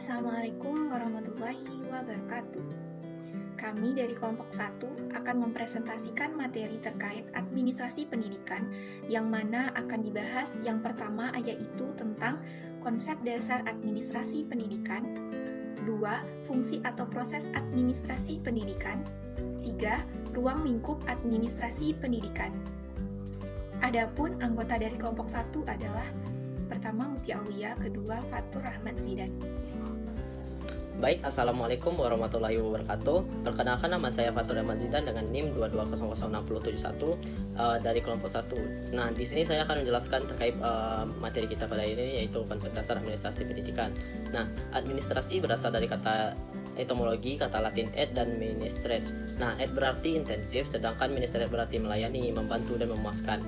Assalamualaikum warahmatullahi wabarakatuh. Kami dari kelompok 1 akan mempresentasikan materi terkait administrasi pendidikan yang mana akan dibahas yang pertama yaitu tentang konsep dasar administrasi pendidikan, 2. Fungsi atau proses administrasi pendidikan, 3. Ruang lingkup administrasi pendidikan. Adapun anggota dari kelompok 1 adalah pertama Mutia Aulia, kedua Fatur Rahmat Zidan. Baik, Assalamualaikum warahmatullahi wabarakatuh. Perkenalkan, nama saya Fatur Rahmat Zidan dengan NIM 2200671 dari kelompok 1. Nah, di sini saya akan menjelaskan terkait materi kita pada ini, yaitu konsep dasar administrasi pendidikan. Nah, administrasi berasal dari kata etimologi, kata Latin ed dan ministrate. Nah, ed berarti intensif, sedangkan ministrate berarti melayani, membantu dan memuaskan.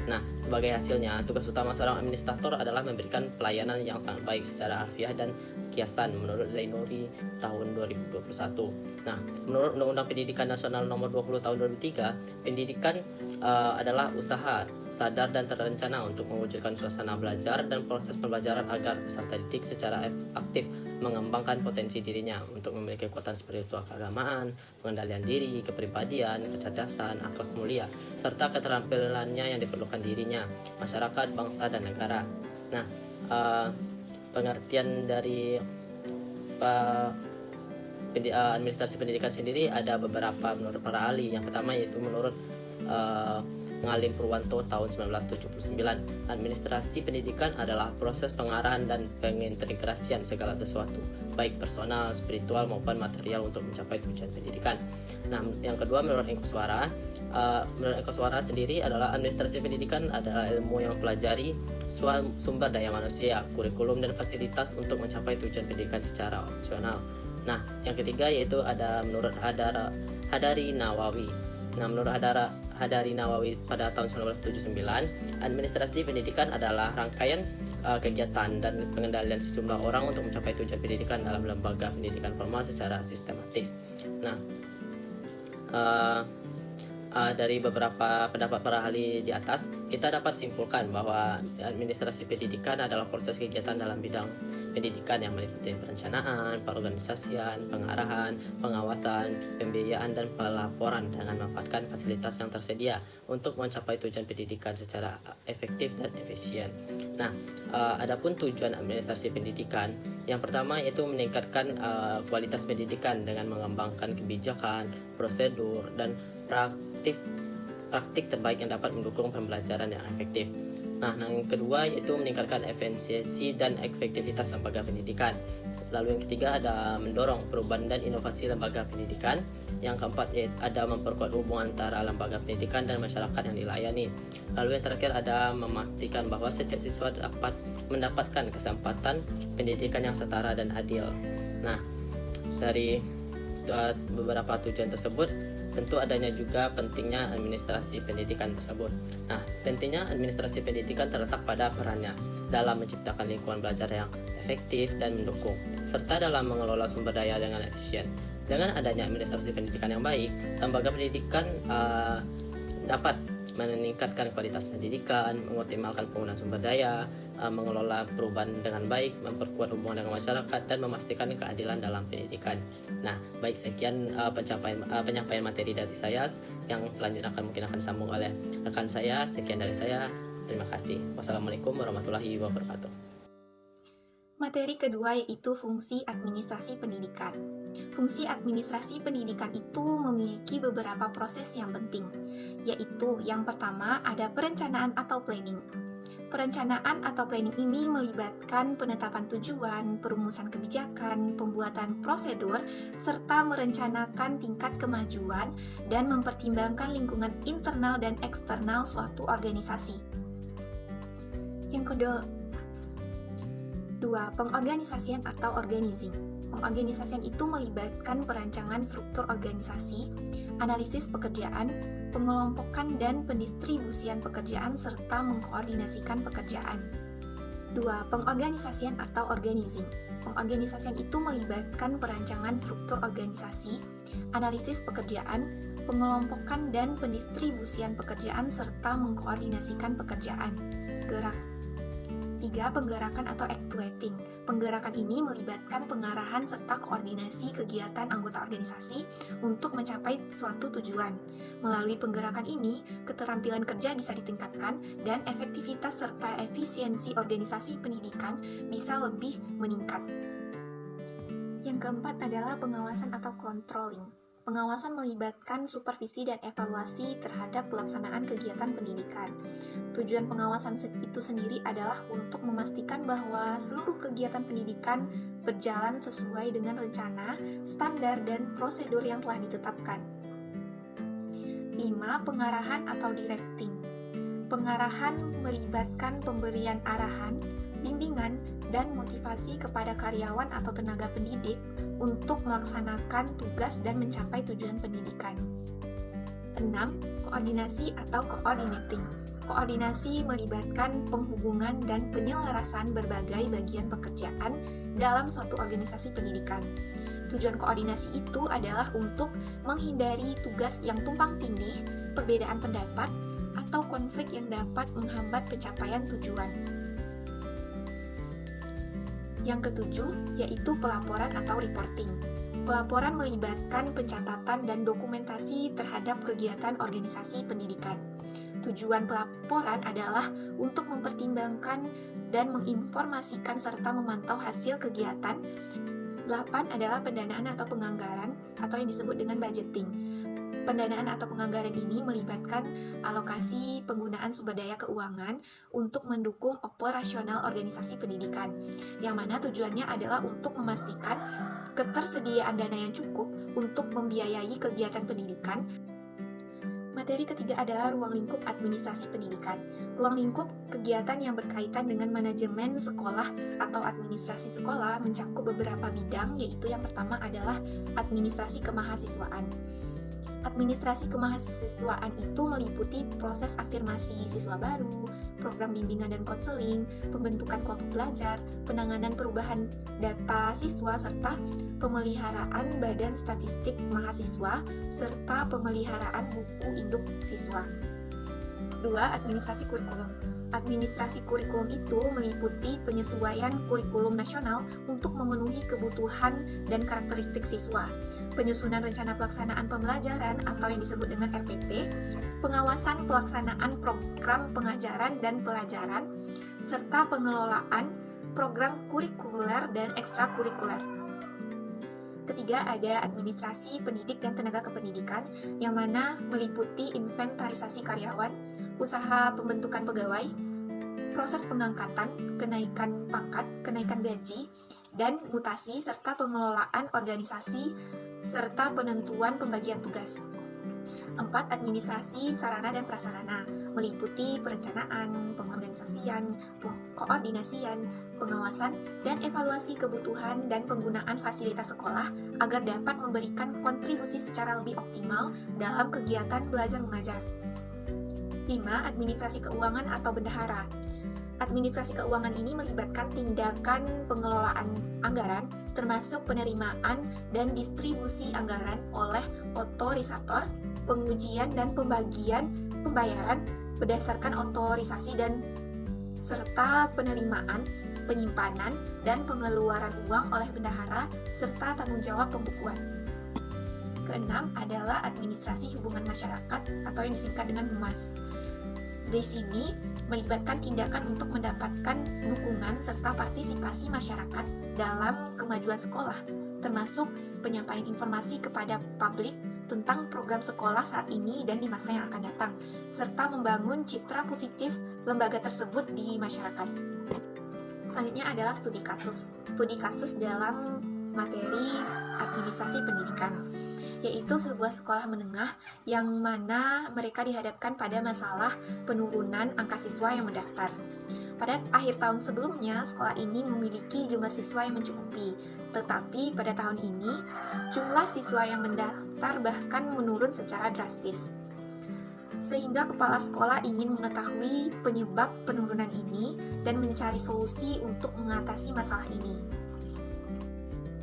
Nah, sebagai hasilnya, tugas utama seorang administrator adalah memberikan pelayanan yang sangat baik secara harfiah dan kiasan menurut Zainuri tahun 2021. Nah, menurut Undang-Undang Pendidikan Nasional Nomor 20 tahun 2003, pendidikan adalah usaha sadar dan terencana untuk mewujudkan suasana belajar dan proses pembelajaran agar peserta didik secara aktif mengembangkan potensi dirinya untuk memiliki kekuatan spiritual keagamaan, pengendalian diri, kepribadian, kecerdasan, akhlak mulia, serta keterampilannya yang diperlukan dirinya, masyarakat, bangsa, dan negara. Nah, pengertian dari administrasi pendidikan sendiri ada beberapa menurut para ahli. Yang pertama yaitu menurut Ngalim Purwanto tahun 1979, administrasi pendidikan adalah proses pengarahan dan pengintegrasian segala sesuatu, baik personal, spiritual maupun material untuk mencapai tujuan pendidikan. Nah, yang kedua menurut Engkoswara, sendiri adalah administrasi pendidikan adalah ilmu yang mempelajari sumber daya manusia, kurikulum dan fasilitas untuk mencapai tujuan pendidikan secara opsional. Nah, yang ketiga yaitu ada menurut Hadari Nawawi. Nah, menurut Hadari Nawawi pada tahun 1979, administrasi pendidikan adalah rangkaian kegiatan dan pengendalian sejumlah orang untuk mencapai tujuan pendidikan dalam lembaga pendidikan formal secara sistematis. Nah, dari beberapa pendapat para ahli di atas, kita dapat simpulkan bahwa administrasi pendidikan adalah proses kegiatan dalam bidang pendidikan yang meliputi perencanaan, perorganisasian, pengarahan, pengawasan, pembiayaan, dan pelaporan dengan memanfaatkan fasilitas yang tersedia untuk mencapai tujuan pendidikan secara efektif dan efisien. Nah, adapun tujuan administrasi pendidikan, yang pertama yaitu meningkatkan kualitas pendidikan dengan mengembangkan kebijakan, prosedur, dan praktik terbaik yang dapat mendukung pembelajaran yang efektif. Nah, yang kedua yaitu meningkatkan efisiensi dan efektivitas lembaga pendidikan. Lalu yang ketiga ada mendorong perubahan dan inovasi lembaga pendidikan. Yang keempat yaitu ada memperkuat hubungan antara lembaga pendidikan dan masyarakat yang dilayani. Lalu yang terakhir ada memastikan bahwa setiap siswa dapat mendapatkan kesempatan pendidikan yang setara dan adil. Nah, dari beberapa tujuan tersebut, tentu adanya juga pentingnya administrasi pendidikan tersebut. Nah, pentingnya administrasi pendidikan terletak pada perannya dalam menciptakan lingkungan belajar yang efektif dan mendukung, serta dalam mengelola sumber daya dengan efisien. Dengan adanya administrasi pendidikan yang baik, lembaga pendidikan dapat meningkatkan kualitas pendidikan, mengoptimalkan penggunaan sumber daya, mengelola perubahan dengan baik, memperkuat hubungan dengan masyarakat, dan memastikan keadilan dalam pendidikan. Nah, baik, sekian penyampaian materi dari saya. Yang selanjutnya mungkin akan disambung oleh rekan saya. Sekian dari saya. Terima kasih. Wassalamualaikum warahmatullahi wabarakatuh. Materi kedua yaitu fungsi administrasi pendidikan. Fungsi administrasi pendidikan itu memiliki beberapa proses yang penting, yaitu yang pertama ada perencanaan atau planning. Perencanaan atau planning ini melibatkan penetapan tujuan, perumusan kebijakan, pembuatan prosedur, serta merencanakan tingkat kemajuan dan mempertimbangkan lingkungan internal dan eksternal suatu organisasi. Yang kedua, pengorganisasian atau organizing. Pengorganisasian itu melibatkan perancangan struktur organisasi, analisis pekerjaan, pengelompokan dan pendistribusian pekerjaan, serta mengkoordinasikan pekerjaan. 2. Pengorganisasian atau organizing. Pengorganisasian itu melibatkan perancangan struktur organisasi, analisis pekerjaan, pengelompokan dan pendistribusian pekerjaan, serta mengkoordinasikan pekerjaan. Gerak 3. Penggerakan atau actuating. Penggerakan ini melibatkan pengarahan serta koordinasi kegiatan anggota organisasi untuk mencapai suatu tujuan. Melalui penggerakan ini, keterampilan kerja bisa ditingkatkan dan efektivitas serta efisiensi organisasi pendidikan bisa lebih meningkat. Yang keempat adalah pengawasan atau controlling. Pengawasan melibatkan supervisi dan evaluasi terhadap pelaksanaan kegiatan pendidikan. Tujuan pengawasan itu sendiri adalah untuk memastikan bahwa seluruh kegiatan pendidikan berjalan sesuai dengan rencana, standar, dan prosedur yang telah ditetapkan. 5. Pengarahan atau directing. Pengarahan melibatkan pemberian arahan, bimbingan, dan motivasi kepada karyawan atau tenaga pendidik untuk melaksanakan tugas dan mencapai tujuan pendidikan. 6. Koordinasi atau coordinating. Koordinasi melibatkan penghubungan dan penyelarasan berbagai bagian pekerjaan dalam suatu organisasi pendidikan. Tujuan koordinasi itu adalah untuk menghindari tugas yang tumpang tindih, perbedaan pendapat, atau konflik yang dapat menghambat pencapaian tujuan. Yang ketujuh, yaitu pelaporan atau reporting. Pelaporan melibatkan pencatatan dan dokumentasi terhadap kegiatan organisasi pendidikan. Tujuan pelaporan adalah untuk mempertimbangkan dan menginformasikan serta memantau hasil kegiatan. 8 adalah pendanaan atau penganggaran atau yang disebut dengan budgeting. Pendanaan atau penganggaran ini melibatkan alokasi penggunaan sumber daya keuangan untuk mendukung operasional organisasi pendidikan, yang mana tujuannya adalah untuk memastikan ketersediaan dana yang cukup untuk membiayai kegiatan pendidikan. Materi ketiga adalah ruang lingkup administrasi pendidikan. Ruang lingkup kegiatan yang berkaitan dengan manajemen sekolah atau administrasi sekolah mencakup beberapa bidang, yaitu yang pertama adalah administrasi kemahasiswaan. Administrasi kemahasiswaan itu meliputi proses afirmasi siswa baru, program bimbingan dan konseling, pembentukan kelompok belajar, penanganan perubahan data siswa, serta pemeliharaan badan statistik mahasiswa, serta pemeliharaan buku induk siswa. 2. Administrasi kurikulum. Administrasi kurikulum itu meliputi penyesuaian kurikulum nasional untuk memenuhi kebutuhan dan karakteristik siswa, penyusunan rencana pelaksanaan pembelajaran atau yang disebut dengan RPP, pengawasan pelaksanaan program pengajaran dan pelajaran, serta pengelolaan program kurikuler dan ekstrakurikuler. Ketiga, ada administrasi pendidik dan tenaga kependidikan, yang mana meliputi inventarisasi karyawan, usaha pembentukan pegawai, proses pengangkatan, kenaikan pangkat, kenaikan gaji, dan mutasi, serta pengelolaan organisasi, serta penentuan pembagian tugas. 4. Administrasi sarana dan prasarana, meliputi perencanaan, pengorganisasian, koordinasian, pengawasan, dan evaluasi kebutuhan dan penggunaan fasilitas sekolah agar dapat memberikan kontribusi secara lebih optimal dalam kegiatan belajar mengajar. 5. Administrasi keuangan atau bendahara. Administrasi keuangan ini melibatkan tindakan pengelolaan anggaran, termasuk penerimaan dan distribusi anggaran oleh otorisator, pengujian dan pembagian pembayaran berdasarkan otorisasi dan serta penerimaan, penyimpanan, dan pengeluaran uang oleh bendahara, serta tanggung jawab pembukuan. Keenam adalah administrasi hubungan masyarakat atau yang disingkat dengan HUMAS. Di sini melibatkan tindakan untuk mendapatkan dukungan serta partisipasi masyarakat dalam kemajuan sekolah, termasuk penyampaian informasi kepada publik tentang program sekolah saat ini dan di masa yang akan datang, serta membangun citra positif lembaga tersebut di masyarakat. Selanjutnya adalah studi kasus. Studi kasus dalam materi administrasi pendidikan, yaitu sebuah sekolah menengah yang mana mereka dihadapkan pada masalah penurunan angka siswa yang mendaftar. Pada akhir tahun sebelumnya, sekolah ini memiliki jumlah siswa yang mencukupi, tetapi pada tahun ini, jumlah siswa yang mendaftar bahkan menurun secara drastis. Sehingga kepala sekolah ingin mengetahui penyebab penurunan ini dan mencari solusi untuk mengatasi masalah ini.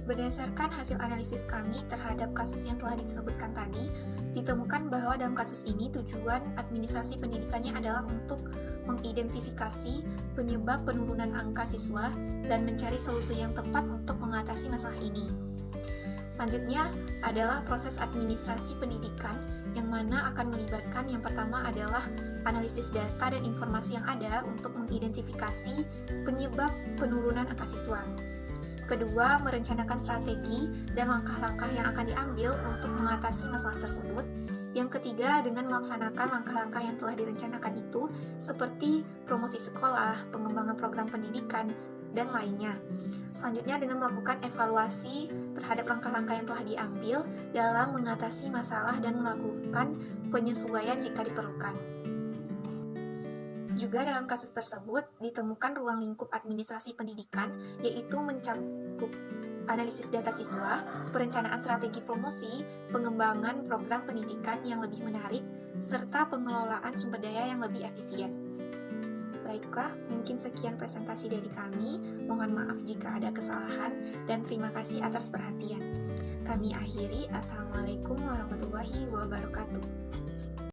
Berdasarkan hasil analisis kami terhadap kasus yang telah disebutkan tadi, ditemukan bahwa dalam kasus ini tujuan administrasi pendidikannya adalah untuk mengidentifikasi penyebab penurunan angka siswa, dan mencari solusi yang tepat untuk mengatasi masalah ini. Selanjutnya adalah proses administrasi pendidikan yang mana akan melibatkan yang pertama adalah analisis data dan informasi yang ada untuk mengidentifikasi penyebab penurunan angka siswa. Kedua, merencanakan strategi dan langkah-langkah yang akan diambil untuk mengatasi masalah tersebut. Yang ketiga, dengan melaksanakan langkah-langkah yang telah direncanakan itu seperti promosi sekolah, pengembangan program pendidikan, dan lainnya. Selanjutnya dengan melakukan evaluasi terhadap langkah-langkah yang telah diambil dalam mengatasi masalah dan melakukan penyesuaian jika diperlukan. Juga dalam kasus tersebut ditemukan ruang lingkup administrasi pendidikan, yaitu mencakup analisis data siswa, perencanaan strategi promosi, pengembangan program pendidikan yang lebih menarik, serta pengelolaan sumber daya yang lebih efisien. Baiklah, mungkin sekian presentasi dari kami. Mohon maaf jika ada kesalahan dan terima kasih atas perhatian. Kami akhiri. Assalamualaikum warahmatullahi wabarakatuh.